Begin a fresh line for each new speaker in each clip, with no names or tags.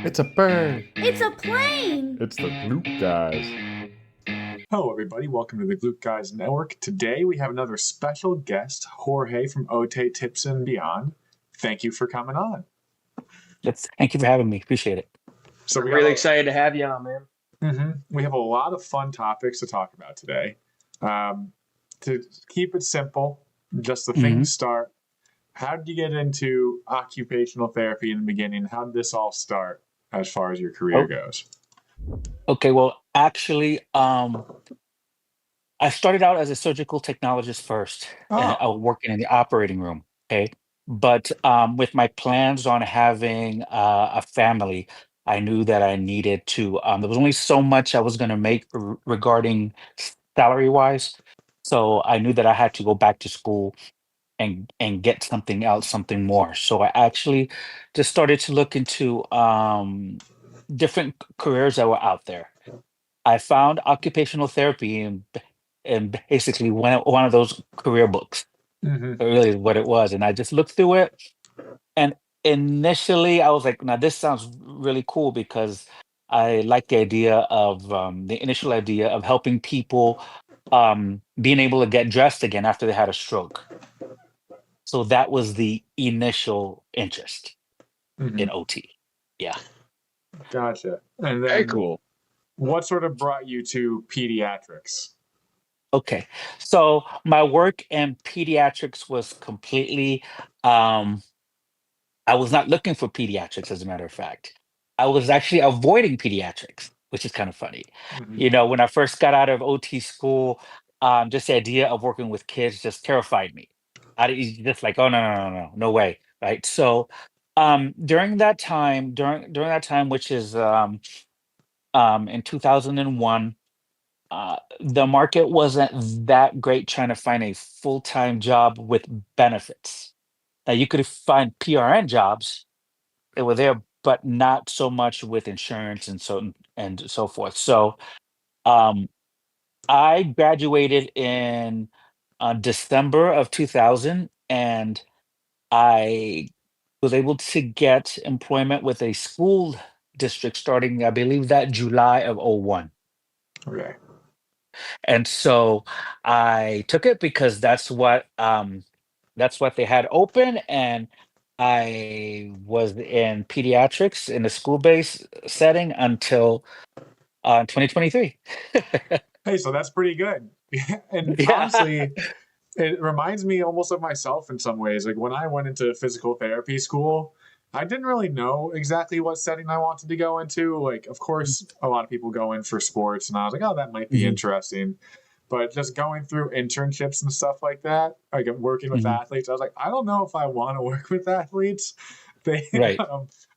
It's a bird.
It's a plane!
It's the Gloop guys.
Hello, everybody. Welcome to the Glute Guys Network. Today we have another special guest, Jorge from Ote Tips and Beyond. Thank you for coming on.
Thank you for having me. Appreciate it.
So
I'm really excited to have you on, man.
we have a lot of fun topics to talk about today. To keep it simple, just the things start. How did you get into occupational therapy in the beginning? How did this all start as far as your career goes?
Okay, well, actually, I started out as a surgical technologist first, and I was working in the operating room. Okay, but with my plans on having a family, I knew that I needed to. There was only so much I was going to make regarding salary wise, so I knew that I had to go back to school and get something else, something more. So I actually just started to look into different careers that were out there. I found occupational therapy and basically one of those career books. Really is what it was. And I just looked through it. And initially I was like, now this sounds really cool because I like the idea of the initial idea of helping people being able to get dressed again after they had a stroke. So that was the initial interest in OT. Yeah.
Gotcha. And
Very
then
cool.
what sort of brought you to pediatrics?
Okay. So my work in pediatrics was completely I was not looking for pediatrics, as a matter of fact. I was actually avoiding pediatrics, which is kind of funny. You know, when I first got out of OT school, just the idea of working with kids just terrified me. Just like, oh no way, right? So, during that time, which is in 2001, the market wasn't that great trying to find a full time job with benefits. Now you could find PRN jobs that were there, but not so much with insurance and so forth. So um, I graduated in December of 2000, and I was able to get employment with a school district starting, I believe, that July of '01.
Okay.
And so I took it because that's what they had open, and I was in pediatrics in a school-based setting until 2023.
Hey, so that's pretty good. And
Yeah.
honestly, it reminds me almost of myself in some ways. Like when I went into physical therapy school, I didn't really know exactly what setting I wanted to go into. Like, of course, a lot of people go in for sports, and I was like, oh, that might be
Mhm,
interesting. But just going through internships and stuff like that, like working with
mhm.
athletes, I was like, I don't know if I want to work with athletes. They
Right.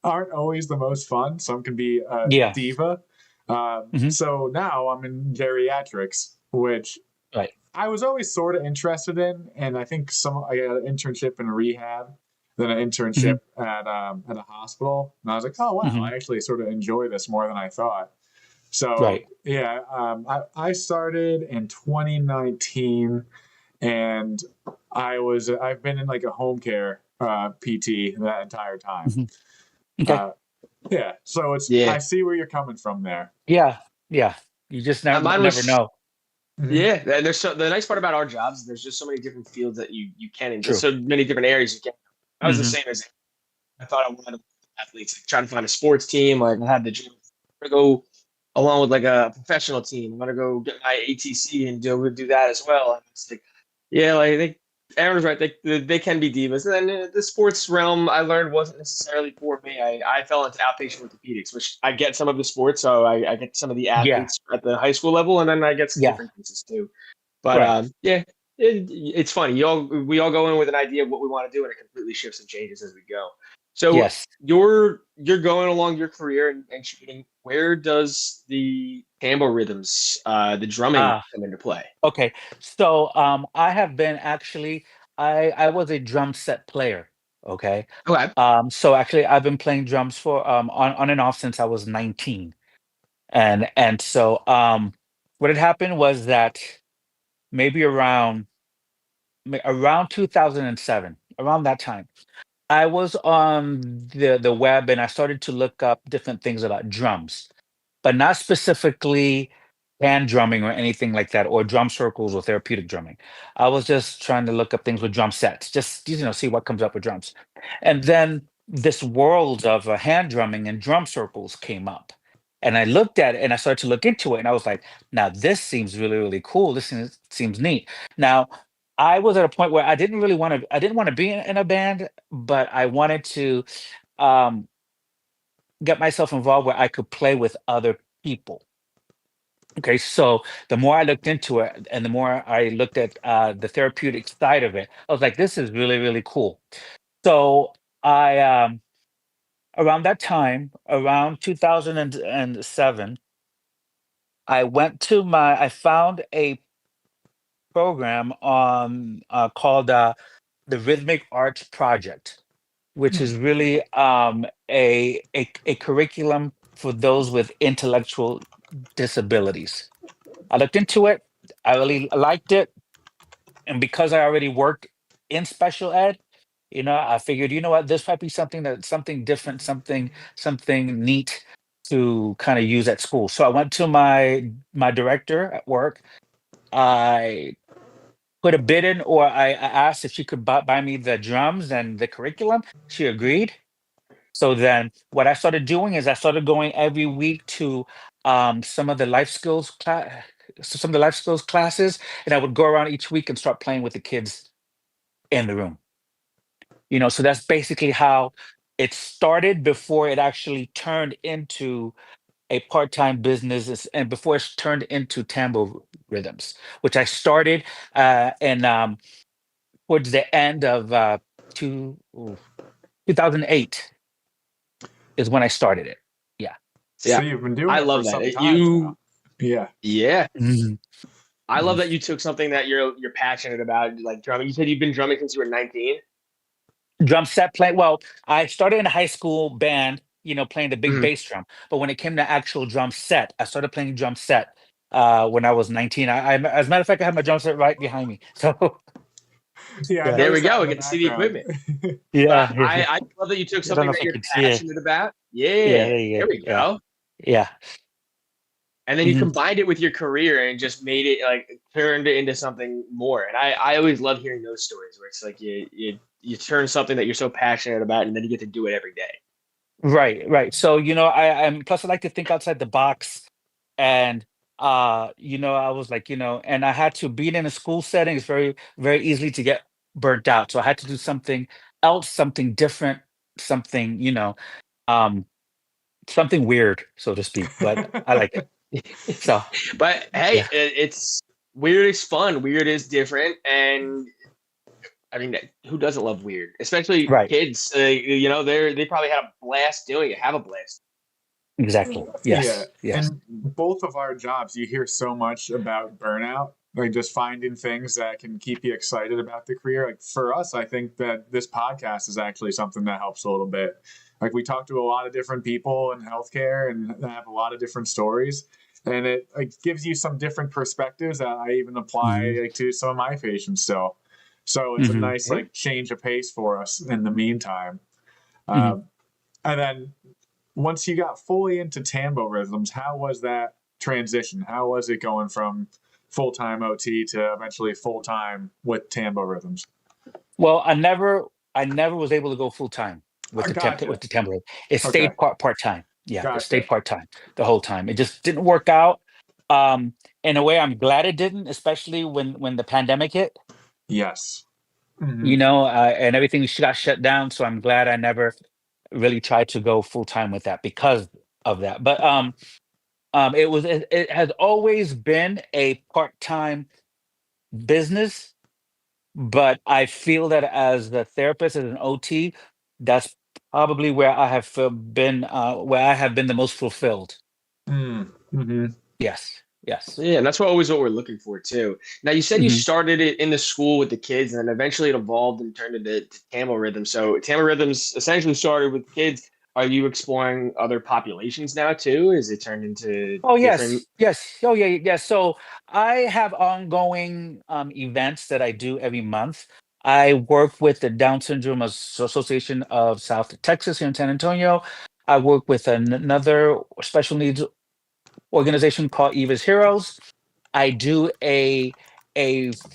aren't always the most fun. Some can be a
Yeah.
diva.
Mhm.
So now I'm in geriatrics, which
Right.
I was always sort of interested in, and I think I got an internship in rehab, then an internship
Mhm,
at a hospital, and I was like, oh wow,
mhm.
I actually sort of enjoy this more than I thought. So
Right.
yeah, I started in 2019, and I've been in like a home care PT that entire time.
Mhm. Okay.
Uh, yeah, so I
Yeah.
see where you're coming from there.
Yeah. Yeah. You just
Mine
never
was
know.
Mhm.
yeah. There's the nice part about our jobs. There's just so many different fields that you can, and there's
True.
so many different areas you can. I was the
Mhm,
same as I thought I wanted to athletes, like trying to find a sports team. Like I had the gym. I'm gonna go along with like a professional team. I'm gonna go get my ATC and do that as well. And it's like, yeah, like I think Aaron's right. They can be divas. And then the sports realm I learned wasn't necessarily for me. I fell into outpatient orthopedics, which I get some of the sports, so I get some of the
yeah.
athletes at the high school level, and then I get some
Yeah.
different pieces too. But
Right.
yeah, it's funny. We all go in with an idea of what we want to do, and it completely shifts and changes as we go. So
Yes.
you're going along your career and shooting. Where does the Tamborhythms, the drumming,
Ah.
come into play?
Okay. So I have been actually I was a drum set player. Okay.
Okay.
So actually I've been playing drums for on and off since I was 19. And so what had happened was that maybe around 2007, around that time, I was on the web and I started to look up different things about drums, but not specifically hand drumming or anything like that, or drum circles or therapeutic drumming. I was just trying to look up things with drum sets, just see what comes up with drums. And then this world of hand drumming and drum circles came up. And I looked at it and I started to look into it and I was like, now this seems really, really cool. Seems neat. Now, I was at a point where I didn't want to be in a band, but I wanted to um, get myself involved where I could play with other people. Okay, so the more I looked into it and the more I looked at the therapeutic side of it, I was like, this is really, really cool. So I, around that time, around 2007, I found a program on called the Rhythmic Arts Project, which
Hmm.
is really a curriculum for those with intellectual disabilities. I looked into it. I really liked it. And because I already worked in special ed, I figured, you know what, this might be something different, something neat to kind of use at school. So I went to my director at work. I put a bid in, or I asked if she could buy me the drums and the curriculum. She agreed. So then what I started doing is I started going every week to some of the life skills classes, and I would go around each week and start playing with the kids in the room. So that's basically how it started before it actually turned into a part-time and before it's turned into Tambo Rhythms, which I started in towards the end of 2008 is when I started it. Yeah.
So
Yeah,
you've been doing
I
it for
love that.
some time now. Yeah.
Yeah,
Mhm,
I love
mhm.
that you took something that you're passionate about, like drumming. You said you've been drumming since you were 19.
Drum set playing. Well, I started in a high school band, playing the big
Mhm.
bass drum. But when it came to actual drum set, I started playing drum set when I was 19. As a matter of fact, I have my drum set right behind me. So
Yeah, I
yeah,
There we
noticed that
go.
in
We
the
get to see the
background.
equipment. But
yeah, yeah, yeah.
I love that you took
I don't
something
know if
that
you
you're
can see it.
passionate about.
Yeah,
Yeah,
there you
there
go.
we
Yeah,
go.
yeah.
And then you
Mhm.
combined it with your career and just made it like turned it into something more. And I always love hearing those stories where it's like you turn something that you're so passionate about and then you get to do it every day.
Right, right. So, I'm plus I like to think outside the box. And I was like, and I had to being in a school setting is very, very easily to get burnt out. So I had to do something else, something different, something, um, something weird, so to speak. But I like it. So
But hey,
yeah,
it's weird is fun. Weird is different, and I mean, who doesn't love weird? Especially
right.
kids. They probably had a blast doing it. Have a blast.
Exactly.
Yeah.
Yes. Yes.
And both of our jobs, you hear so much about burnout, like just finding things that can keep you excited about the career. Like for us, I think that this podcast is actually something that helps a little bit. Like we talk to a lot of different people in healthcare and have a lot of different stories. And it like gives you some different perspectives that I even apply
Hmm.
like, to some of my patients still. So it's a
Hmm.
nice
Yeah.
like change of pace for us in the meantime.
Hmm.
Um, and then once you got fully into tambo rhythms, how was that transition? How was it going from full time OT to eventually full time with tambo rhythms?
Well, I never was able to go full time with
I
with
gotcha.
the temporary. It
Okay,
stayed part time. Yeah, it
gotcha.
stayed part time the whole time. It just didn't work out. Um, in a way, I'm glad it didn't, especially when the pandemic hit.
Yes. Hmm.
And everything got shut down. So I'm glad I never really tried to go full time with that because of that. But it has always been a part time business. But I feel that as the therapist, as an OT, that's probably where I have been the most fulfilled.
Mm-hmm.
Yes, yes.
Yeah, and that's always what we're looking for too. Now you said you
Mhm.
started it in the school with the kids, and then eventually it evolved and turned into Tamil rhythm. So Tamil rhythms essentially started with kids. Are you exploring other populations now too? Is it turned into
Oh,
different?
yes, yes. Oh, yeah, yeah. So I have ongoing events that I do every month. I work with the Down Syndrome Association of South Texas here in San Antonio. I work with another special needs organization called Eva's Heroes. I do a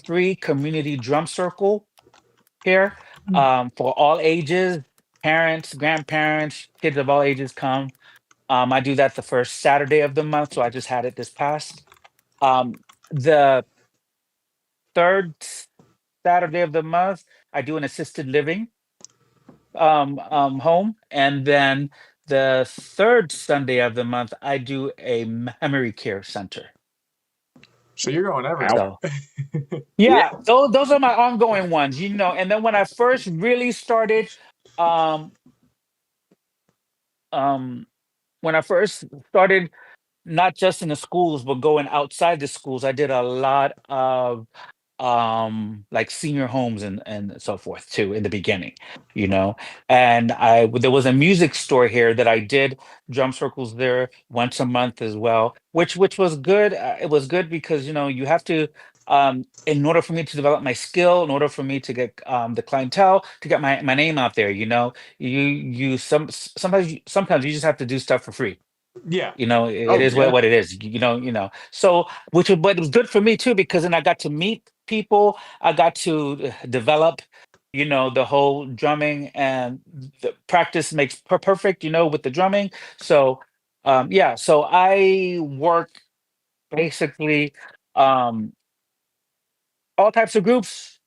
free community drum circle here for all ages, parents, grandparents, kids of all ages come. I do that the first Saturday of the month, so I just had it this past. The third Saturday of the month, I do an assisted living home, and then the third Sunday of the month, I do a memory care center.
So you're going everywhere.
So yeah, those are my ongoing ones, And then when I first really started, um, um, when I first started, not just in the schools, but going outside the schools, I did a lot of like senior homes and so forth too in the beginning, you know. And there was a music store here that I did drum circles there once a month as well, which was good. It was good because you have to in order for me to develop my skill, in order for me to get the clientele, to get my name out there, sometimes you just have to do stuff for free.
Yeah.
It
Oh
is
yeah.
what it is, So, but it was good for me too, because then I got to meet people. I got to develop, the whole drumming, and the practice makes perfect, with the drumming. So, yeah, so I work basically um, all types of groups.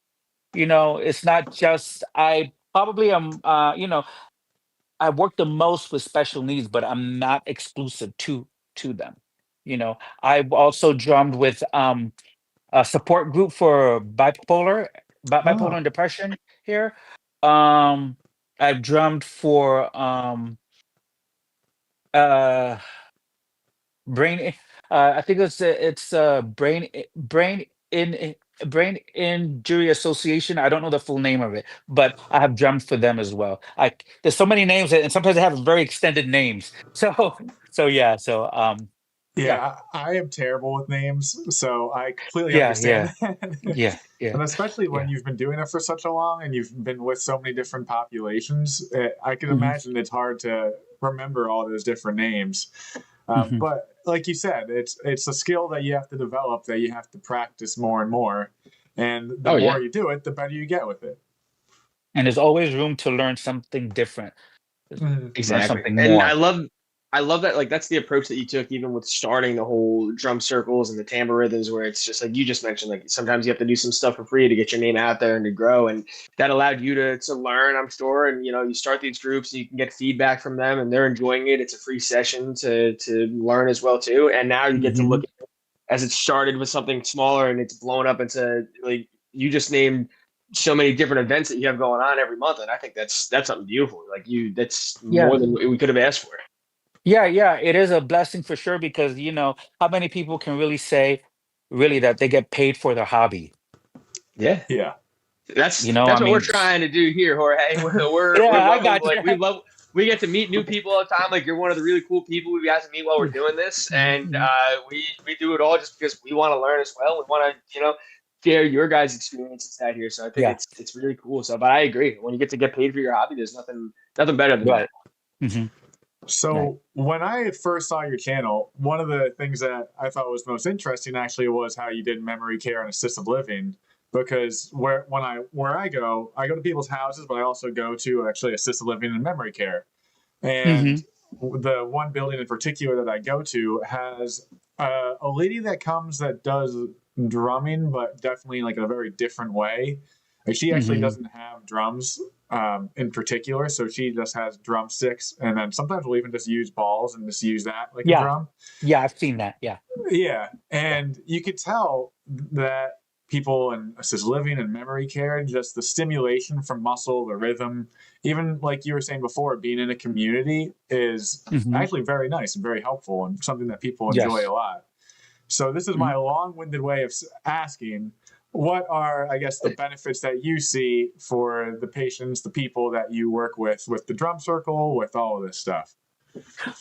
It's not just I probably am, I work the most with special needs, but I'm not exclusive to them. I've also drummed with a support group for bipolar
Oh,
and depression here. Um, I've drummed for uh brain. I think it's brain injury association. I don't know the full name of it, but I have drummed for them as well. There's so many names, and sometimes they have very extended names. So yeah, yeah,
yeah. I am terrible with names, so I completely
yeah,
understand
yeah,
that.
yeah, yeah,
And especially when
yeah.
you've been doing it for such a long and you've been with so many different populations, I can
Hmm.
imagine it's hard to remember all those different names.
Hmm.
But like you said, it's a skill that you have to develop, that you have to practice more and more. And the
Oh
more
yeah.
you do it, the better you get with it.
And there's always room to learn something different,
Mhm.
learn
Exactly.
something
And
more.
I love that, like that's the approach that you took even with starting the whole drum circles and the Tamborhythms, where it's just like you just mentioned, like sometimes you have to do some stuff for free to get your name out there and to grow. And that allowed you to learn, I'm sure. And you start these groups and you can get feedback from them and they're enjoying it. It's a free session to learn as well too. And now you get to
Hmm.
look at it as it started with something smaller and it's blown up into, like, you just named so many different events that you have going on every month. And I think that's something beautiful. Like that's more
Yeah,
than we could have asked for.
yeah, yeah. It is a blessing for sure, because how many people can really say, really, that they get paid for their hobby?
Yeah.
Yeah.
I
That's what we're
mean,
trying to do here, Jorge. We're
yeah, I
loving,
got you.
like we get to meet new people all the time. Like you're one of the really cool people we got to meet while we're doing this, and
Mhm.
we do it all just because we want to learn as well. We want to share your guys' experiences out here. So I think
Yeah,
it's really cool. So, but I agree. When you get to get paid for your hobby, there's nothing better than that.
right. Hmm. Right.
So when I first saw your channel, one of the things that I thought was most interesting actually was how you did memory care and assisted living. Because where I go to people's houses, but I also go to actually assisted living and memory care. And
Hmm.
the one building in particular that I go to has a lady that comes that does drumming, but definitely like in a very different way. Like she actually
Hmm.
doesn't have drums in particular, so she just has drumsticks, and then sometimes we'll even just use balls and just use that like a
Yeah,
drum.
yeah. I've seen that. Yeah,
Yeah,
yeah.
and you could tell that people in assisted living and memory care, just the stimulation from muscle, the rhythm, even like you were saying before, being in a community is
Hmm.
actually very nice and very helpful and something that people enjoy a
Yes.
lot. So this is
Mhm.
my long-winded way of asking, what are, I guess, the benefits that you see for the patients, the people that you work with the drum circle, with all of this stuff?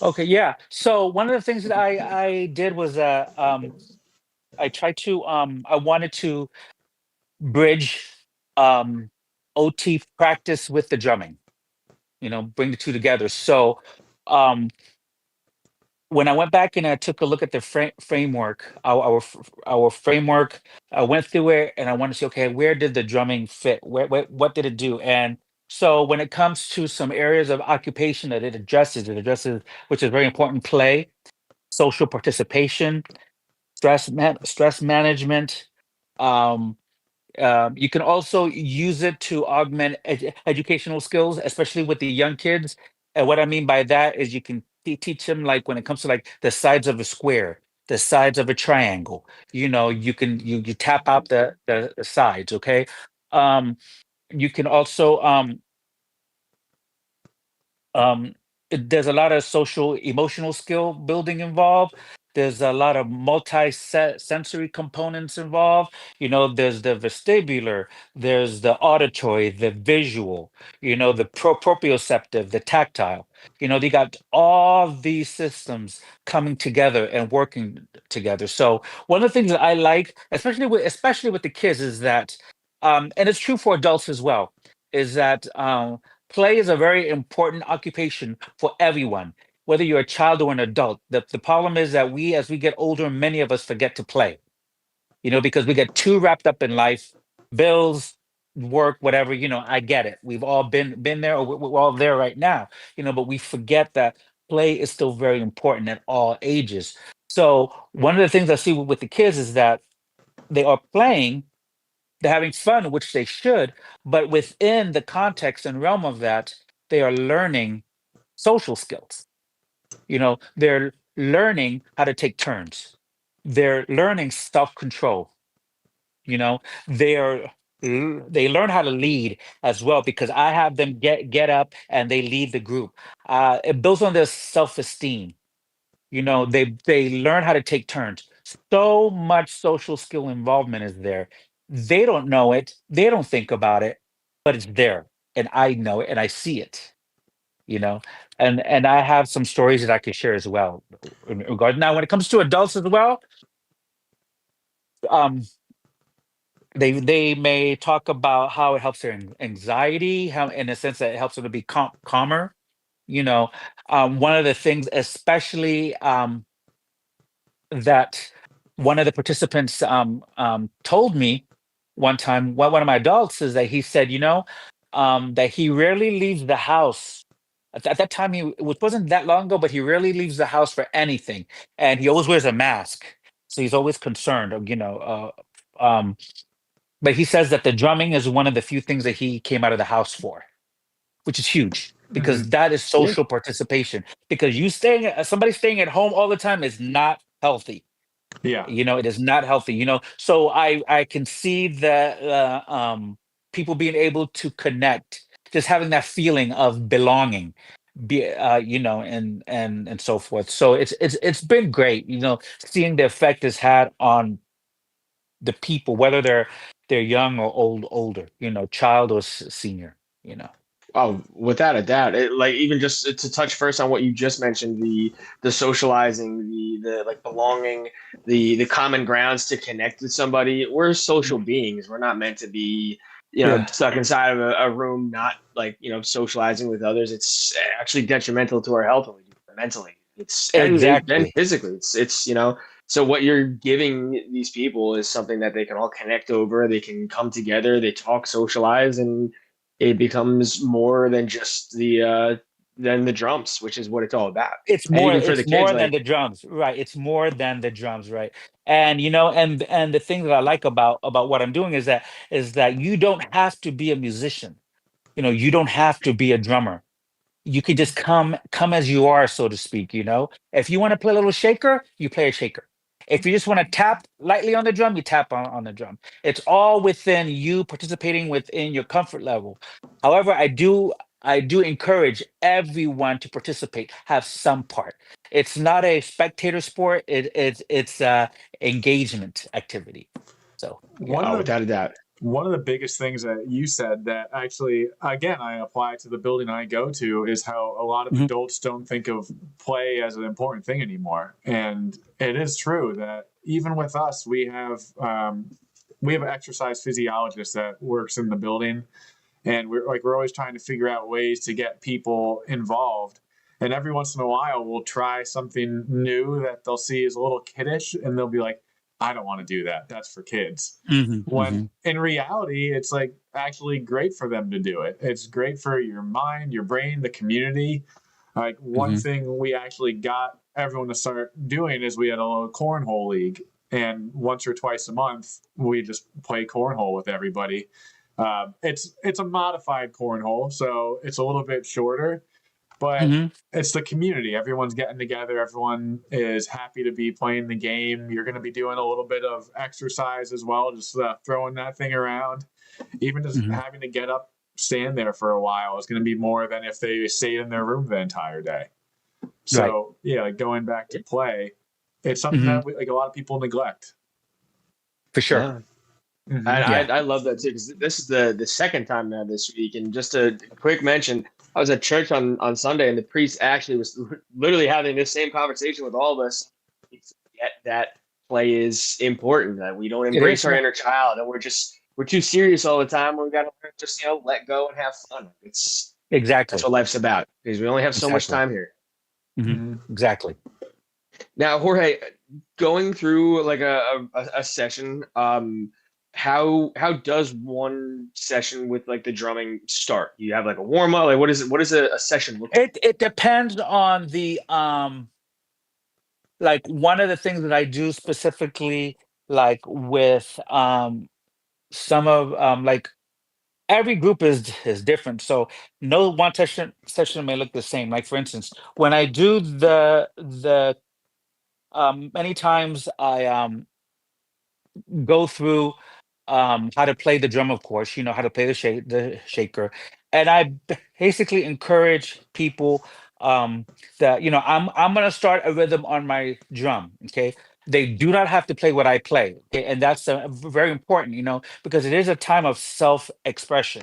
Okay. Yeah. So one of the things that I did was I tried to I wanted to bridge. um, OT practice with the drumming. Bring the two together. So um, when I went back and I took a look at the framework, our framework, I went through it and I wanted to see, okay, where did the drumming fit? What did it do? And so when it comes to some areas of occupation that it addresses, which is very important, play, social participation, stress management. Um, you can also use it to augment educational skills, especially with the young kids. And what I mean by that is you can teach them, like when it comes to like the sides of a square, the sides of a triangle. You tap out the sides. Okay. You can also um, there's a lot of social emotional skill building involved. There's a lot of multi-sensory components involved. There's the vestibular, there's the auditory, the visual, the proprioceptive, the tactile. They got all these systems coming together and working together. So one of the things that I like, especially with the kids, is that, and it's true for adults as well, is that play is a very important occupation for everyone, whether you're a child or an adult. The problem is that as we get older, many of us forget to play, because we get too wrapped up in life, bills, work, whatever. I get it. We've all been there, or we're all there right now, but we forget that play is still very important at all ages. So one of the things I see with the kids is that they are playing, they're having fun, which they should, but within the context and realm of that, they are learning social skills. They're learning how to take turns. They're learning self-control. You know, they learn how to lead as well, because I have them get up and they lead the group. It builds on their self-esteem. They learn how to take turns. So much social skill involvement is there. They don't know it, they don't think about it, but it's there, and I know it and I see it. you know and I have some stories that I could share as well in regard. Now when it comes to adults as well, um they may talk about how it helps their anxiety, how in a sense that it helps them to be calmer. you know One of the things, especially, that one of the participants told me one time, one of my adults, is that he said, that he rarely leaves the house. At that time, it wasn't that long ago, but he rarely leaves the house for anything, and he always wears a mask, so he's always concerned. But he says that the drumming is one of the few things that he came out of the house for, which is huge, because
Mhm.
that is
Yeah.
social participation. Because somebody staying at home all the time is not healthy.
Yeah.
It is not healthy. So I can see that people being able to connect, just having that feeling of belonging, and so forth. So it's been great, seeing the effect it's had on the people, whether they're young or older, child or senior.
Oh, without a doubt. Like even just to touch first on what you just mentioned, the socializing, the like belonging, the common grounds to connect with somebody. We're social
Mhm.
beings. We're not meant to be,
Yeah,
stuck inside of a room, not like, socializing with others. It's actually detrimental to our health when we do it mentally. It's and
exactly.
physically. It's. So what you're giving these people is something that they can all connect over. They can come together, they talk, socialize, and it becomes more than just than the drums, which is what it's all about.
It's
And
more
even for the
it's
kids,
more than
like,
the drums, right? It's more than the drums, right? And the thing that I like about what I'm doing is that you don't have to be a musician. You don't have to be a drummer. You could just come as you are, so to speak. If you want to play a little shaker, you play a shaker. If you just want to tap lightly on the drum, you tap on the drum. It's all within you, participating within your comfort level. However, I do encourage everyone to participate, have some part. It's not a spectator sport. It's engagement activity. So yeah.
One of the
without a doubt.
one of the biggest things that you said that actually, again, I apply to the building I go to is how a lot of
Mhm.
adults don't think of play as an important thing anymore. And it is true that even with us, we have we have an exercise physiologist that works in the building, and we're always trying to figure out ways to get people involved. And every once in a while, we'll try something new that they'll see as a little kiddish, and they'll be like, "I don't want to do that. That's for kids."
Hmm.
When
Hmm.
in reality, it's like actually great for them to do it. It's great for your mind, your brain, the community. Like one
Hmm.
thing we actually got everyone to start doing is we had a little cornhole league, and once or twice a month we just play cornhole with everybody. It's a modified cornhole, so it's a little bit shorter, but
Hmm.
it's the community. Everyone's getting together. Everyone is happy to be playing the game. You're going to be doing a little bit of exercise as well, just throwing that thing around. Even just
Hmm.
having to get up, stand there for a while is going to be more than if they stayed in their room the entire day.
Right.
So yeah, like going back to play, it's something
Hmm.
that like a lot of people neglect.
For sure.
Yeah.
Mm-hmm.
And
Yeah.
I love that too because this is the second time now this week. And just a quick mention, I was at church on Sunday, and the priest actually was literally having this same conversation with all of us. Yet that play is important. That we don't
It
embrace
is.
our
Yeah.
inner child, and we're too serious all the time. We got to just let go and have fun. That's
Exactly.
what life's about because we only have so much
Exactly.
time here.
Hmm.
Mm-hmm.
Exactly.
Now, Jorge, going through like a session, how does one session with like the drumming start? You have like a warm up, like what is a session look like?
It depends on the like one of the things that I do specifically like with some of like every group is different. So no one session may look the same. Like for instance, when I do the many times I go through how to play the drum, of course, how to play the shaker. And I basically encourage people that, I'm gonna start a rhythm on my drum. Okay. They do not have to play what I play. Okay. And that's very important, because it is a time of self-expression.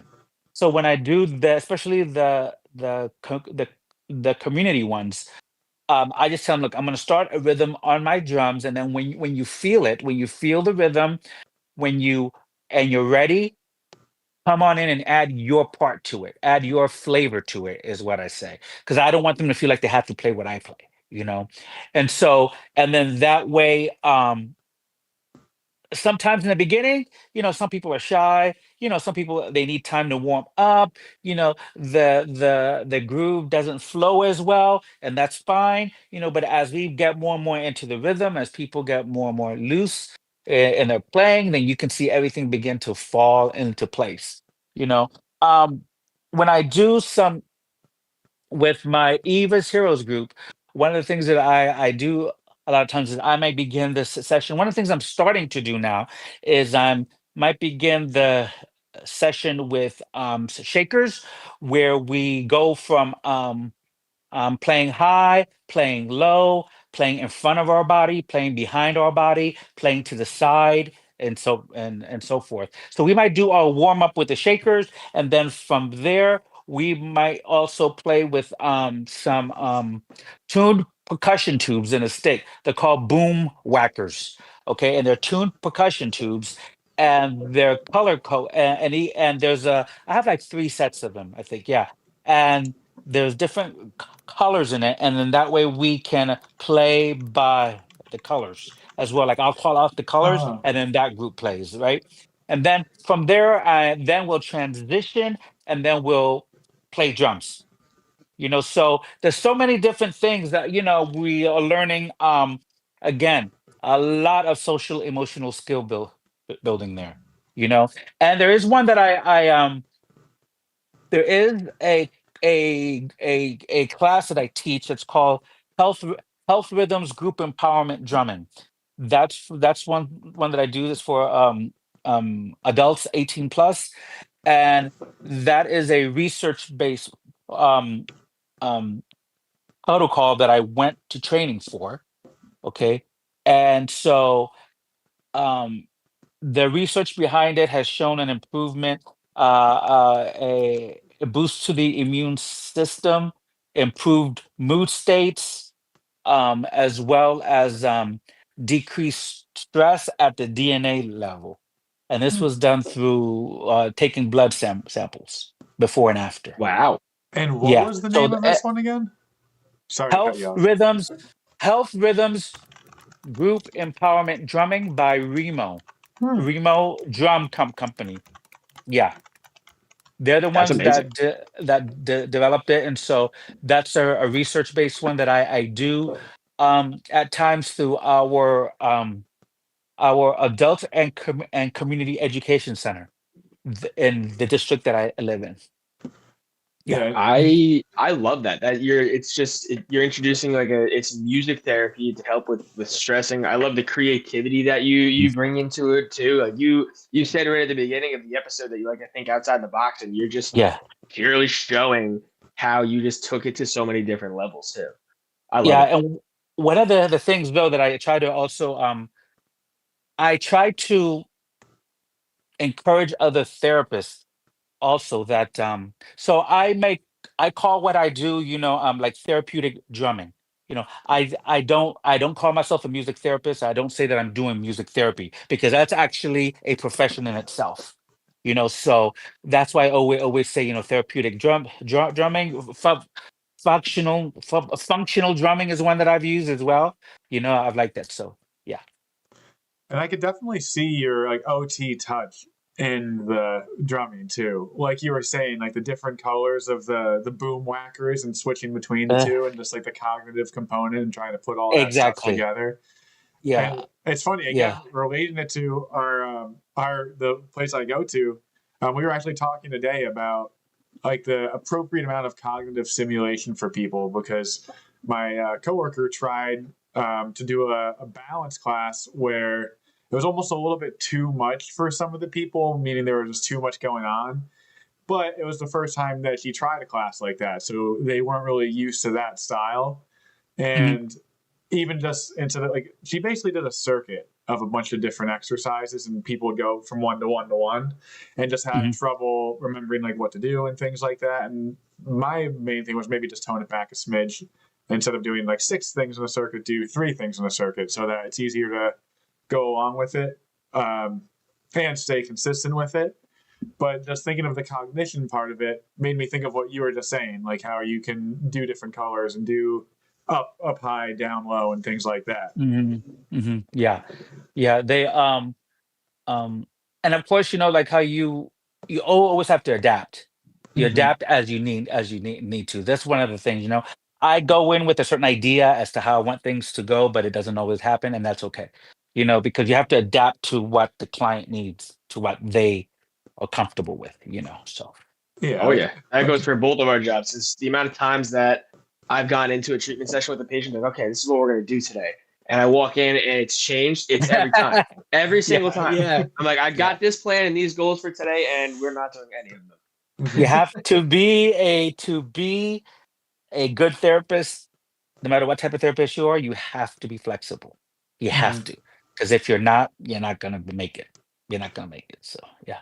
So when I do especially the community ones, I just tell them, look, I'm gonna start a rhythm on my drums, and then when you feel it, when you feel the rhythm, when you and you're ready, come on in and add your part to it, add your flavor to it, is what I say. Because I don't want them to feel like they have to play what I play, you know? And so, and then that way, sometimes in the beginning, some people are shy, some people they need time to warm up, the groove doesn't flow as well, and that's fine, but as we get more and more into the rhythm, as people get more and more loose in their playing, then you can see everything begin to fall into place, you know. Um when I do some with my Eva's Heroes group, one of the things that I do a lot of times is I might begin this session. One of the things I'm starting to do now is might begin the session with shakers, where we go from playing high, playing low, playing in front of our body, playing behind our body, playing to the side, and so forth. So we might do our warm up with the shakers, and then from there we might also play with some tuned percussion tubes in a stick. They're called boom whackers. Okay, and they're tuned percussion tubes. And they're color code, and there's I have like three sets of them, I think, yeah. And there's different colors in it, and then that way we can play by the colors as well. Like I'll call out the colors,
Uh,
and then that group plays, right? And then from there, then we'll transition, and then we'll play drums. So there's so many different things that we are learning. Again, a lot of social emotional skill building there. You know, and there is one that there is a class that I teach. It's called Health Rhythms Group Empowerment Drumming. That's one that I do. This for adults 18 plus, and that is a research based um, um, protocol that I went to training for. Okay, and so um, the research behind it has shown an improvement, a boost to the immune system, improved mood states, as well as decreased stress at the DNA level. And this was done through taking blood samples before and after.
Wow.
And what
Yeah.
was the
So
name of this one again? Sorry to cut you
health
off.
rhythms, health rhythms, group empowerment drumming by
Hmm.
Remo Drum Company. Yeah, they're the
That's
ones
amazing.
that developed it, and so that's a research based one that I do at times through our adult and community education center in the district that I live in. Yeah,
Yeah.
I love that. You're introducing like it's music therapy to help with stressing. I love the creativity that you bring into it too. Like you said right at the beginning of the episode that you like to think outside the box, and you're just
yeah,
purely showing how you just took it to so many different levels too. I love
yeah.
it.
And one of the things, Bill, that I try to also I try to encourage other therapists also that so I call what I do, like therapeutic drumming. I don't call myself a music therapist. I don't say that I'm doing music therapy because that's actually a profession in itself. So that's why I always say, therapeutic drumming, functional drumming is one that I've used as well. I've liked that. So yeah.
And I could definitely see your like OT touch in the drumming too. Like you were saying, like the different colors of the boom whackers and switching between the
Uh,
two and just like the cognitive component and trying to put all that stuff
exactly.
together.
Yeah.
And it's funny again,
Yeah.
relating it to our the place I go to. We were actually talking today about like the appropriate amount of cognitive stimulation for people because my coworker tried to do a balance class where it was almost a little bit too much for some of the people, meaning there was just too much going on. But it was the first time that she tried a class like that, so they weren't really used to that style.
Mhm.
And even just into the like she basically did a circuit of a bunch of different exercises and people would go from one to one to one and just had
Mhm.
trouble remembering like what to do and things like that. And my main thing was maybe just tone it back a smidge. Instead of doing like 6 things in a circuit, do 3 things in a circuit so that it's easier to go along with it, and stay consistent with it. But just thinking of the cognition part of it made me think of what you were just saying, like how you can do different colors and do up high, down low, and things like that.
Mhm. Mhm. Yeah. Yeah, um and of course, like how you always have to adapt. You
Mm-hmm.
adapt as you need to. That's one of the things, I go in with a certain idea as to how I want things to go, but it doesn't always happen, and that's okay. Because you have to adapt to what the client needs, to what they are comfortable with. So
Yeah,
Oh yeah, that
like
goes for both of our jobs. It's the amount of times that I've gone into a treatment session with a patient, like, okay, this is what we're gonna do today, and I walk in and it's changed. It's every time, every single
yeah,
time.
yeah,
I'm like, I
yeah.
got this plan and these goals for today, and we're not doing any of them.
You have to be a good therapist, no matter what type of therapist you are, you have to be flexible. You have
Mhm.
to, because if you're not, you're not gonna make it. You're not gonna make it. So yeah.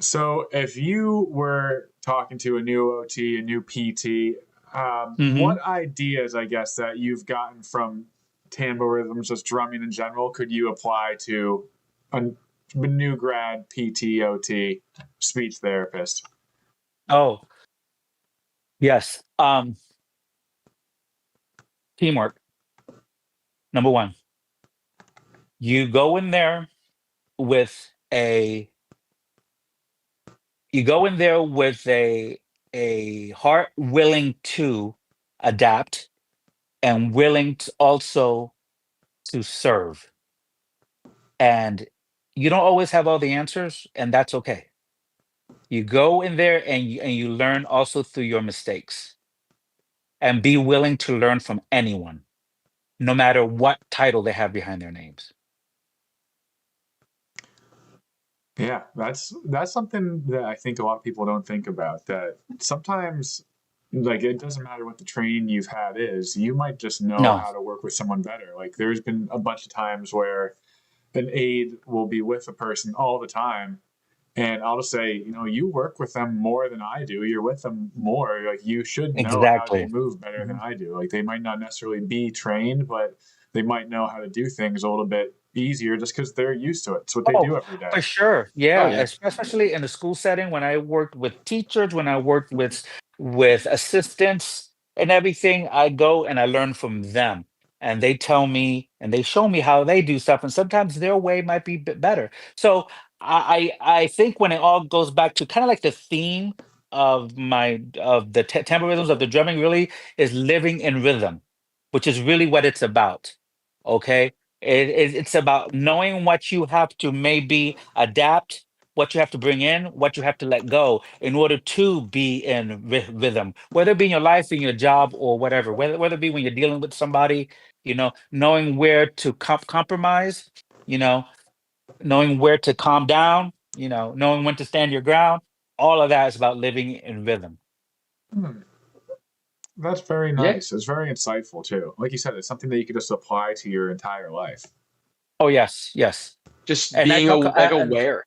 So, if you were talking to a new OT, a new PT,
Hmm.
what ideas, I guess, that you've gotten from Tamborhythms, just drumming in general, could you apply to a new grad PT, OT, speech therapist?
Oh yes. Teamwork. Number one. You go in there with a you go in there with a heart willing to adapt and willing to also to serve. And you don't always have all the answers, and that's okay. You go in there and you learn also through your mistakes and be willing to learn from anyone, no matter what title they have behind their names.
Yeah, that's something that I think a lot of people don't think about. That sometimes, like, it doesn't matter what the training you've had is, you might just know
No,
how to work with someone better. Like, there's been a bunch of times where an aide will be with a person all the time, and I'll just say, you work with them more than I do. You're with them more. Like, you should know how they
exactly.
move better than
Mhm.
I do. Like, they might not necessarily be trained, but they might know how to do things a little bit easier just because they're used to it. It's what they
Oh,
do every day.
for sure.
Oh
Yeah,
yeah.
especially in the school setting when I worked with teachers, when I worked with assistants and everything, I go and I learn from them. And they tell me and they show me how they do stuff, and sometimes their way might be bit better. So I think when it all goes back to kind of like the theme of the tempo rhythms of the drumming really is living in rhythm, which is really what it's about. Okay, it's about knowing what you have to maybe adapt, what you have to bring in, what you have to let go in order to be in rhythm, whether it be in your life, in your job, or whatever. Whether it be when you're dealing with somebody, knowing where to compromise, you know, knowing where to calm down, knowing when to stand your ground. All of that is about living in rhythm.
Hmm. That's very
Yeah.
nice. It's very insightful too. Like you said, it's something that you could just apply to your entire life.
Oh yes, yes.
Just
And I
being
talk.
like aware.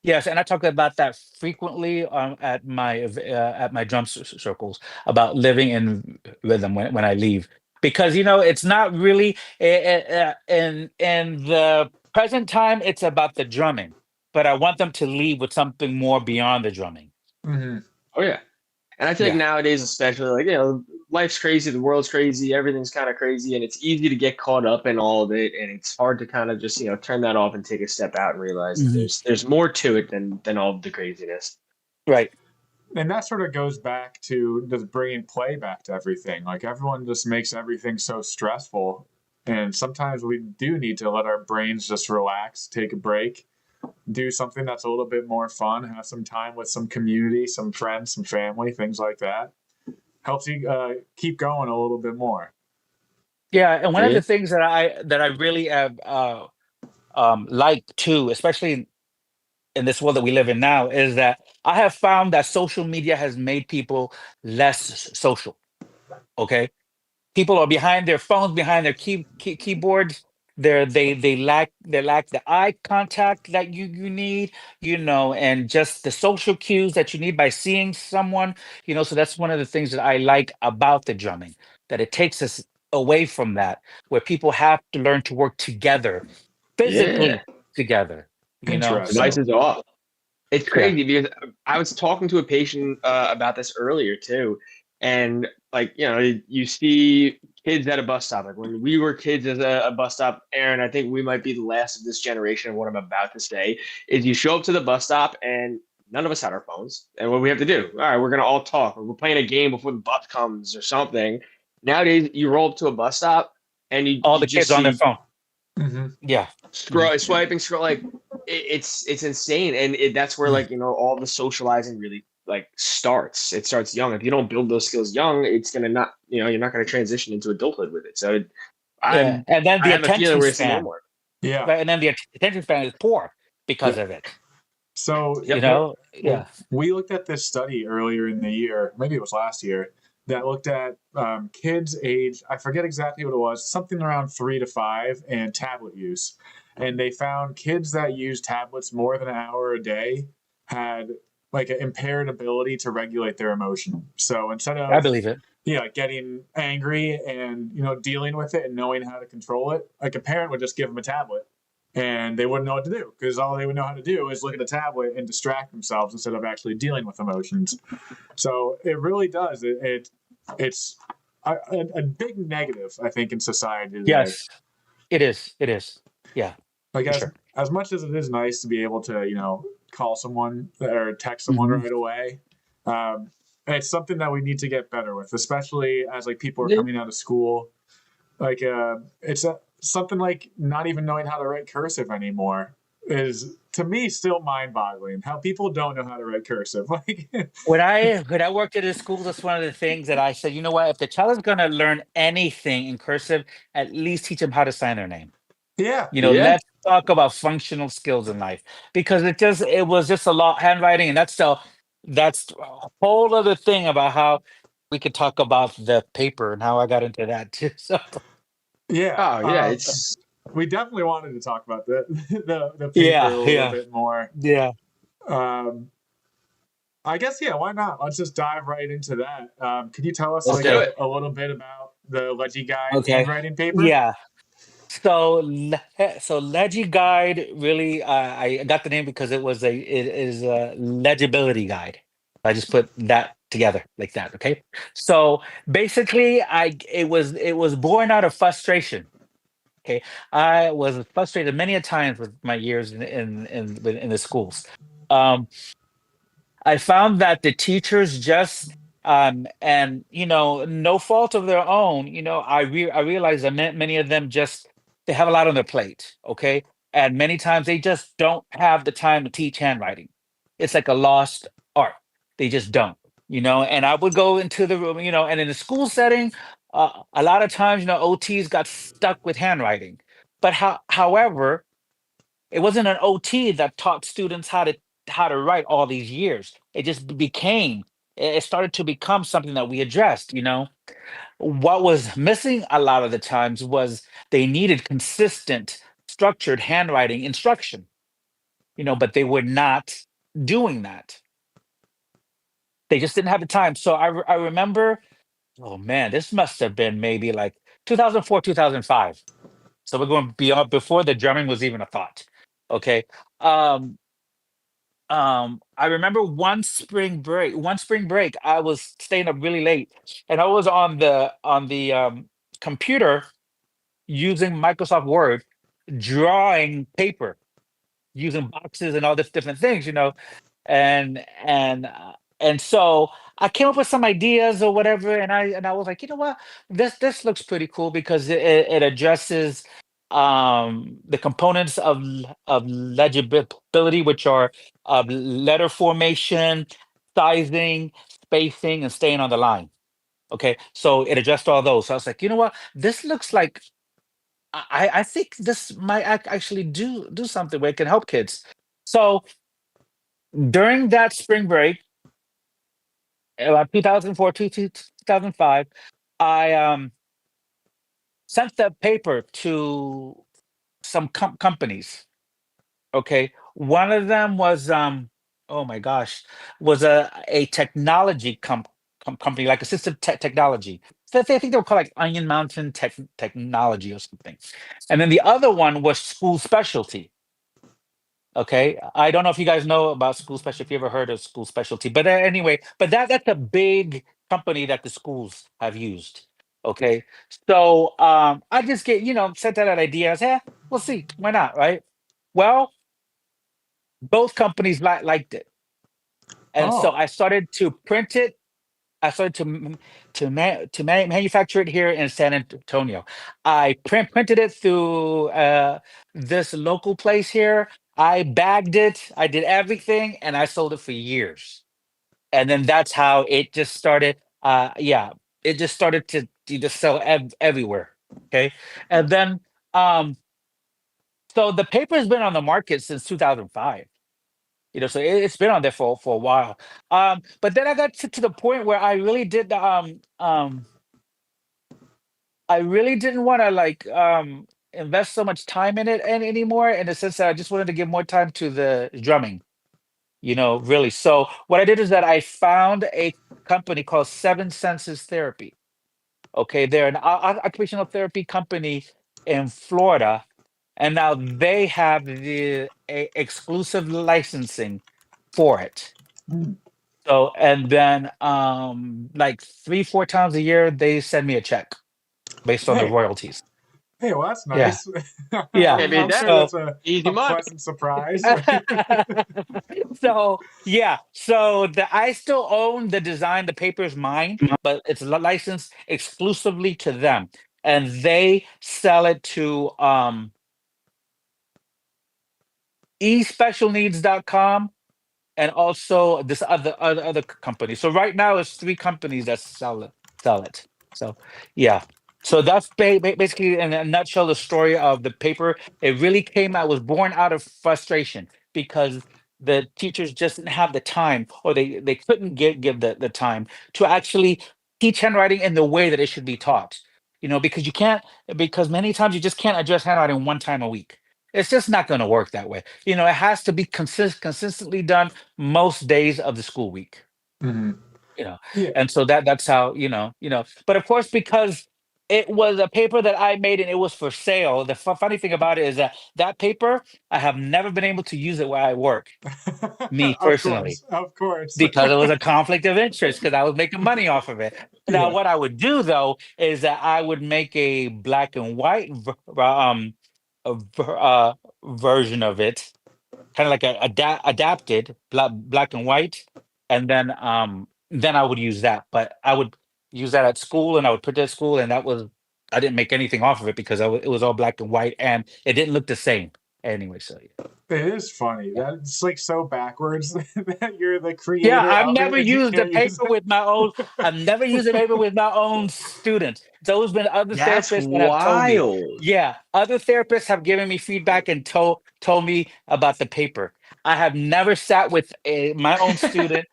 Yes, and I talk about that frequently at my drum circles about living in rhythm when I leave, because it's not really in the present time. It's about the drumming, but I want them to leave with something more beyond the drumming.
Hmm.
Oh yeah. And I feel like
Yeah,
nowadays, especially, like, life's crazy, the world's crazy, everything's kind of crazy, and it's easy to get caught up in all of it, and it's hard to kind of just, turn that off and take a step out and realize that
hmm,
there's more to it than all of the craziness.
right.
And that sort of goes back to just bringing play back to everything. Like everyone just makes everything so stressful. And sometimes we do need to let our brains just relax, take a break, do something that's a little bit more fun, have some time with some community, some friends, some family, things like that. Helps you keep going a little bit more.
Yeah, and one of
Yeah.
the things that I really have like too, especially in this world that we live in now, is that I have found that social media has made people less social. Okay, people are behind their phones, behind their keyboards. They lack the eye contact that you need, and just the social cues that you need by seeing someone. So that's one of the things that I like about the drumming, that it takes us away from that, where people have to learn to work together,
Yeah.
physically together. So
Interesting.
Devices off. It's
yeah,
crazy because I was talking to a patient about this earlier too, and like you see kids at a bus stop. Like when we were kids at a bus stop, Aaron, I think we might be the last of this generation. Of what I'm about to say is, you show up to the bus stop and none of us had our phones, and what we have to do? All right, we're gonna all talk, or we're playing a game before the bus comes or something. Nowadays, you roll up to a bus stop and you
all
you
the kids
just
on their
see
phone.
Hmm.
Yeah. Mhm.
swiping, like it's insane, and that's where, like, all the socializing really like starts. It starts young. If you don't build those skills young, it's gonna not, you're not gonna transition into adulthood with it. So
Yeah,
I'm
and then
I
the
have a feeling
attention
we're gonna see more and
span,
more.
Yeah.
right? And then the attention span is poor because
Yep.
of it.
So
Yep.
Yeah.
we looked at this study earlier in the year, maybe it was last year, that looked at kids age, I forget exactly what it was, something around 3 to 5, and tablet use. And they found kids that used tablets more than an hour a day had like an impaired ability to regulate their emotion. So instead
I
of
believe it.
getting angry and dealing with it and knowing how to control it, like a parent would just give them a tablet and they wouldn't know what to do because all they would know how to do is look at the tablet and distract themselves instead of actually dealing with emotions. So it really does. It's a big negative, I think, in society today.
Yes, it is. It is. Yeah,
Like
for
as
sure.
as much as it is nice to be able to call someone or text someone
Hmm.
right away, um, it's something that we need to get better with, especially as like people are
Yeah.
coming out of school. Like it's something like not even knowing how to write cursive anymore is to me still mind-boggling. How people don't know how to write cursive. Like,
When I worked at a school, that's one of the things that I said. You know what? If the child is going to learn anything in cursive, at least teach them how to sign their name.
yeah,
Yeah.
Let's talk about functional skills in life, because it was just a lot handwriting, and that's a whole other thing about how we could talk about the paper and how I got into that too. So
yeah.
Oh yeah. It's
We definitely wanted to talk about the the paper
yeah,
a little
yeah,
bit more.
yeah.
Um, I guess yeah. Why not? Let's just dive right into that. Could you tell us
let's
like
do
Okay,
it.
a little bit about the Leggy Guide
okay.
handwriting paper?
Yeah. So Legi Guide really, I got the name because it is a legibility guide. I just put that together like that. Okay. So basically, it was born out of frustration. Okay, I was frustrated many a times with my years in the schools. Um, I found that the teachers just and no fault of their own, I realized that many of them just they have a lot on their plate, okay? And many times they just don't have the time to teach handwriting. It's like a lost art. They just don't, and I would go into the room, and in the school setting, a lot of times, OTs got stuck with handwriting. But however, it wasn't an OT that taught students how to write all these years. It just became it started to become something that we addressed, What was missing a lot of the times was they needed consistent, structured handwriting instruction, but they were not doing that. They just didn't have the time. So I remember, oh man, this must have been maybe like 2004, 2005. So we're going beyond before the drumming was even a thought. Okay. Um, I remember one spring break, I was staying up really late, and I was on the computer using Microsoft Word, drawing paper, using boxes and all this different things, and and so I came up with some ideas or whatever, and I was like, you know what, this looks pretty cool because it addresses the components of legibility, which are letter formation, sizing, spacing, and staying on the line. Okay, so it addressed all those. So I was like, you know what, this looks like I think this might actually do something where it can help kids. So during that spring break, about 2004 to 2005, I sent the paper to some companies. Okay, one of them was oh my gosh, was a technology company like assistive technology. So I think they were called like Onion Mountain Technology or something. And then the other one was School Specialty. Okay, I don't know if you guys know about School Specialty, if you ever heard of School Specialty, but anyway, but that's a big company that the schools have used. Okay, so I just sent out an idea. I said, we'll see, why not, right? Well, both companies liked it, and so
Oh,
I started to print it. I started to manufacture it here in San Antonio. I printed it through this local place here. I bagged it. I did everything, and I sold it for years. And then that's how it just started. Yeah, it just started to just sell everywhere. Okay, and then um, so the paper has been on the market since 2005. So it's been on there for a while. But then I got to the point where I really didn't want to like invest so much time in it anymore, in the sense that I just wanted to give more time to the drumming, really. So what I did is that I found a company called Seven Senses Therapy. Okay, they're an occupational therapy company in Florida, and now they have the exclusive licensing for it.
mm,
So, and then like 3, 4 times a year, they send me a check based on the
hey,
royalties.
hey, well, that's
Yeah.
nice.
Yeah.
Can't beat
I'm
that.
sure
So
that's a,
Easy
a
money.
pleasant surprise.
so yeah. So I still own the design. The paper is mine, but it's licensed exclusively to them. And they sell it to especialneeds.com and also this other company. So right now it's 3 companies that sell it. So yeah. So that's basically in a nutshell the story of the paper. It really came out was born out of frustration because the teachers just didn't have the time, or they couldn't give the time to actually teach handwriting in the way that it should be taught. Because you can't, because many times you just can't address handwriting one time a week. It's just not going to work that way. It has to be consistently done most days of the school week.
Hmm.
You know,
Yeah.
and so that's how but of course, because It was a paper that I made and it was for sale. The funny thing about it is that paper, I have never been able to use it where I work, me
Of
personally,
course, of course.
because it was a conflict of interest because I was making money off of it. Now,
Yeah.
what I would do though is that I would make a black and white a version of it, kind of like a adapted black and white, and then I would use that. But I would use that at school, and I would put that at school, and that was I didn't make anything off of it because it was all black and white, and it didn't look the same anyway. So
It is funny.
yeah.
That's like so backwards that you're the
Yeah,
creator
I've
of it
never
and you
used a
can't use
paper with my own.
it.
I've never used a paper with my own students. It's always been other
That's
therapists that have told me.
wild.
Yeah, other therapists have given me feedback and told me about the paper. I have never sat with my own student.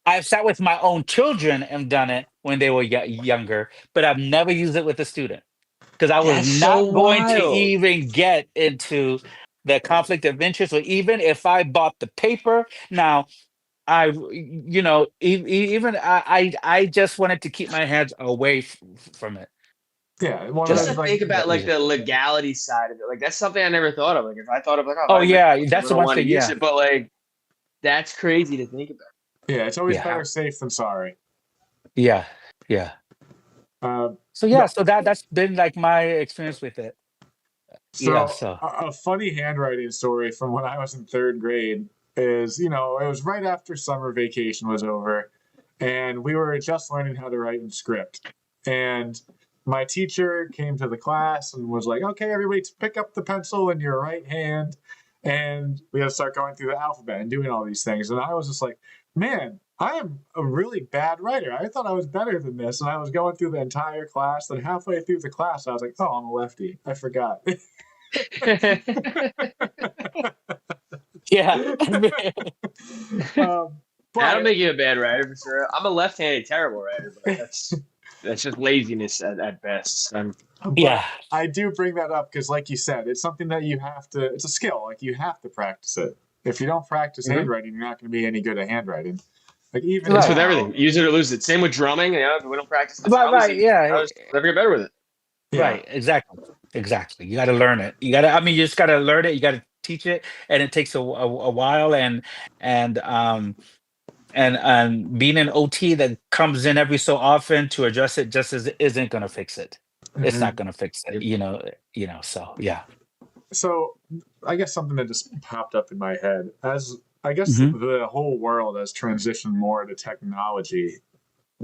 I've sat with my own children and done it when they were younger, but I've never used it with a student because I was
That's so
not going to
wild.
even get into the conflict of interest, or even if I bought the paper. Now, even I just wanted to keep my hands away from it.
Yeah, one of
Just
Yeah,
to
those like
think about like
easy.
the legality side of it, like that's something I never thought of. Like if I thought of like, oh, if
Oh
I make
yeah,
some,
that's
I
the
don't
one
want to
thing.
use
Yeah,
it, but like that's crazy to think about.
yeah, it's always
yeah,
better safe than sorry.
yeah, yeah.
Uh,
So yeah,
no,
so that's been like my experience with it. Yeah.
so
So.
a funny handwriting story from when I was in third grade is, it was right after summer vacation was over, and we were just learning how to write in script. And my teacher came to the class and was like, "Okay, everybody, pick up the pencil in your right hand," and we had to start going through the alphabet and doing all these things. And I was just like, "Man, I am a really bad writer. I thought I was better than this." And I was going through the entire class. And halfway through the class, I was like, "Oh, I'm a lefty. I forgot."
Yeah.
um,
That'll
but
make you a bad writer for sure. I'm a left-handed terrible writer, but that's just laziness at best.
but
Yeah.
I do bring that up because, like you said, it's something that you have to. It's a skill. Like you have to practice it. If you don't practice
Mhm.
handwriting, you're not going to be any good at handwriting. Like even
It's
Right.
with
now,
everything. Use it or lose it. Same with drumming. If we don't practice the
Right.
drums,
Right.
and
Yeah.
never get better with it.
yeah.
Right. Exactly. Exactly. You got to learn it. You got to. I mean, you just got to learn it. You got to teach it, and it takes a while. And and being an OT that comes in every so often to address it just isn't going to fix it. It's not
Mhm.
going to fix it.
Yep.
So yeah.
So I guess something that just popped up in my head as I guess
Hmm.
the whole world has transitioned more to technology.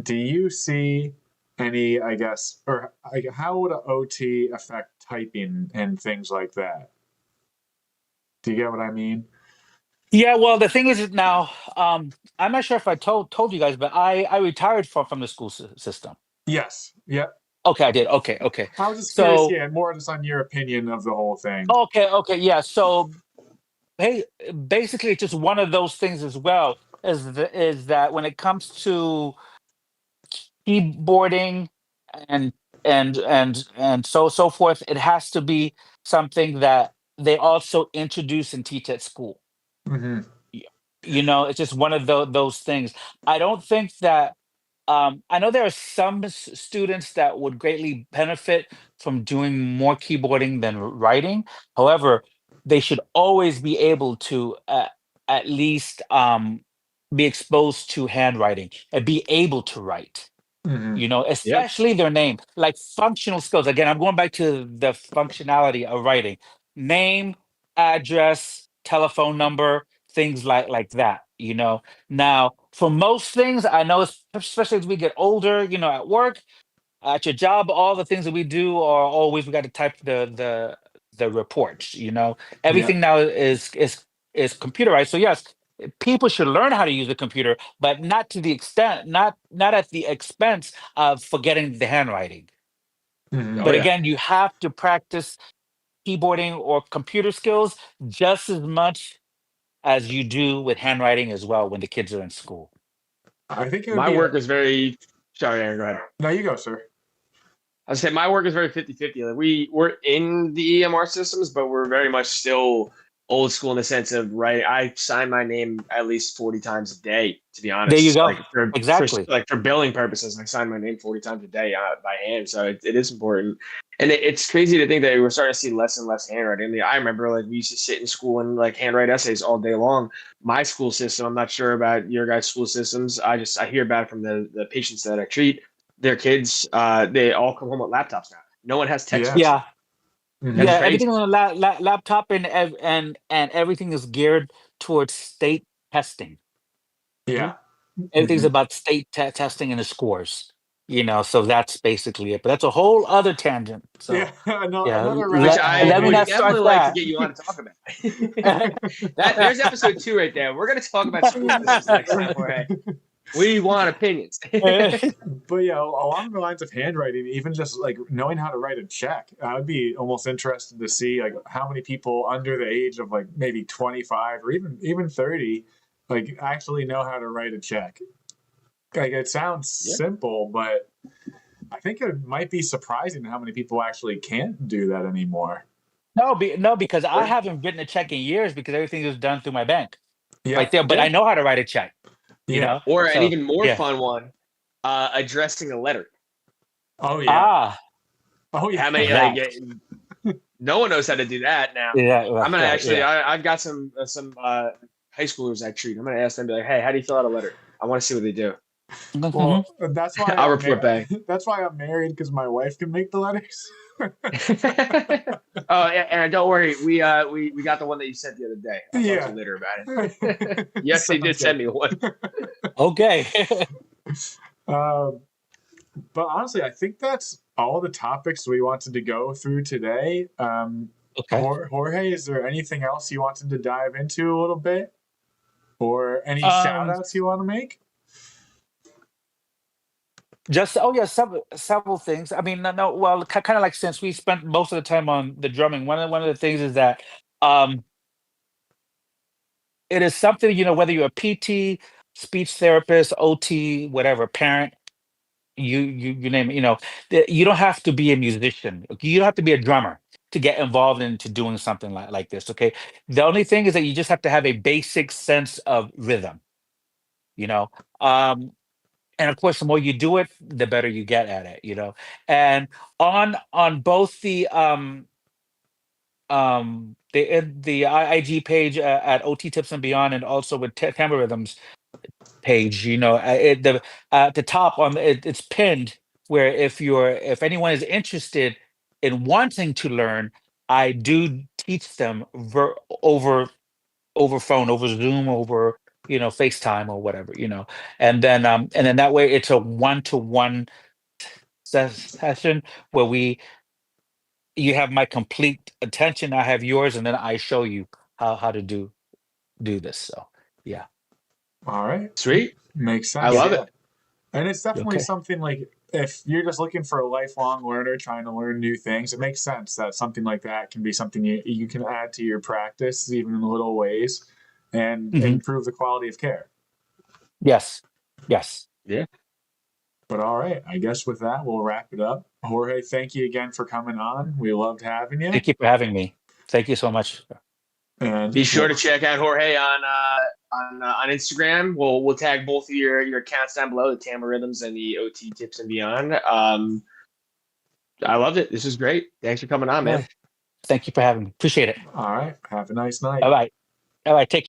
Do you see any, I guess, or like, how would an OT affect typing and things like that? Do you get what I mean?
Yeah. Well, the thing is now, I'm not sure if I told you guys, but I retired from the school system.
Yes. Yep.
Okay, I did. Okay, okay.
I was just curious,
So
yeah, more just on your opinion of the whole thing.
okay, yeah. So hey, basically, it's just one of those things as well. Is that when it comes to keyboarding and and so forth, it has to be something that they also introduce and teach at school.
Hmm.
Y- it's just one of those things. I don't think that I know there are some students that would greatly benefit from doing more keyboarding than writing. However, they should always be able to at least be exposed to handwriting and be able to write.
Hmm.
Yep.
Especially their name, like functional skills. Again, I'm going back to the functionality of writing: name, address, telephone number, things like that. Now, for most things, I know, especially as we get older, at work, at your job, all the things that we do are always we got to type the reports.
Yeah.
Everything now is computerized. So yes, people should learn how to use the computer, but not to the extent, not at the expense of forgetting the handwriting.
Hmm.
Oh
But
yeah.
again, you have to practice keyboarding or computer skills just as much as you do with handwriting as well when the kids are in school.
I think it would
My
be a.
work is very. Sorry, Aaron. Go ahead.
No, you go, sir.
I say my work is very 50-50. Like we're in the EMR systems, but we're very much still old school in the sense of I sign my name at least 40 times a day, to be
There you
honest.
go.
Like
Exactly.
for billing purposes, I sign my name 40 times a day by hand. So it is important. And it's crazy to think that we're starting to see less and less handwriting. I mean, I remember like we used to sit in school and like handwrite essays all day long. My school system, I'm not sure about your guys' school systems. I hear about it from the patients that I treat. Their kids, they all come home with laptops now. No one has
Yeah.
textbooks.
Yeah.
Mhm.
That's
Yeah.
crazy.
Everything on a laptop and everything is geared towards state testing.
Mm-hmm.
Yeah.
Everything's
Mhm.
about state testing and the scores. So that's basically it. But that's a whole other tangent.
Yeah.
So yeah,
Another
Which
rabbit hole
I
let me
we
would
not
can.
definitely
start
like to
that.
get you on to talk about. That there's episode 2 right there. We're gonna talk about school systems next time, Jorge. We want opinions.
But yeah, along the lines of handwriting, even just like knowing how to write a check, I would be almost interested to see like how many people under the age of like maybe 25 or even 30 like actually know how to write a check. Like it sounds
Yeah.
simple, but I think it might be surprising how many people actually can't do that anymore.
No, because I haven't written a check in years because everything is done through my bank
Yeah.
right there. But
Yeah.
I know how to write a check.
Yeah.
Or an
So
even more
yeah.
fun one, addressing a letter.
Oh yeah.
Ah,
Oh yeah.
How many
that.
no one knows how to do that now.
Yeah,
I'm gonna
right,
actually
yeah.
I've got some high schoolers I treat. I'm gonna ask them, be like, hey, how do you fill out a letter? I want to see what they do.
Mhm.
Well, that's why
I'll report back.
that's why I'm married because my wife can make the letters.
Oh, yeah, and don't worry, we got the one that you sent the other day. I'll talk to
Yeah.
you later about it. You actually did
Sounds
send
good.
me one.
Okay.
Um, but honestly, I think that's all the topics we wanted to go through today.
Okay.
Jorge, is there anything else you wanted to dive into a little bit? Or any shout
Um,
outs you want to make?
just yeah, several things. I mean, no, well, kind of like since we spent most of the time on the drumming, one of the things is that um, it is something whether you're a PT, speech therapist, OT, whatever, parent, you name it. That you don't have to be a musician. Okay? You don't have to be a drummer to get involved into doing something like this. Okay, the only thing is that you just have to have a basic sense of rhythm. You know, um, and of course, the more you do it, the better you get at it. And on both the IG page at OT Tips and Beyond, and also with Tamborhythms page. At the top it's pinned where if anyone is interested in wanting to learn, I do teach them over phone, over Zoom, over FaceTime or whatever. And then that way it's a one-to-one session where you have my complete attention, I have yours, and then I show you how to do this. So yeah.
All right.
Sweet.
Makes
I
sense.
love
Yeah.
it.
And it's definitely
Okay.
something like if you're just looking for a lifelong learner trying to learn new things, it makes sense that something like that can be something you can add to your practice, even in little ways, and
Hmm.
improve the quality of care.
Yes. Yes.
Yeah.
But all right, I guess with that, we'll wrap it up. Jorge, thank you again for coming on. We loved having you.
Thank you for having me. Thank you so much.
And
Be sure to check out Jorge on Instagram. We'll tag both of your accounts down below, the Tamborhythms and the OT Tips and Beyond. I loved it. This is great. Thanks for coming on, man.
Thank you for having me. Appreciate it.
all right, have a nice night.
All right. All right. Take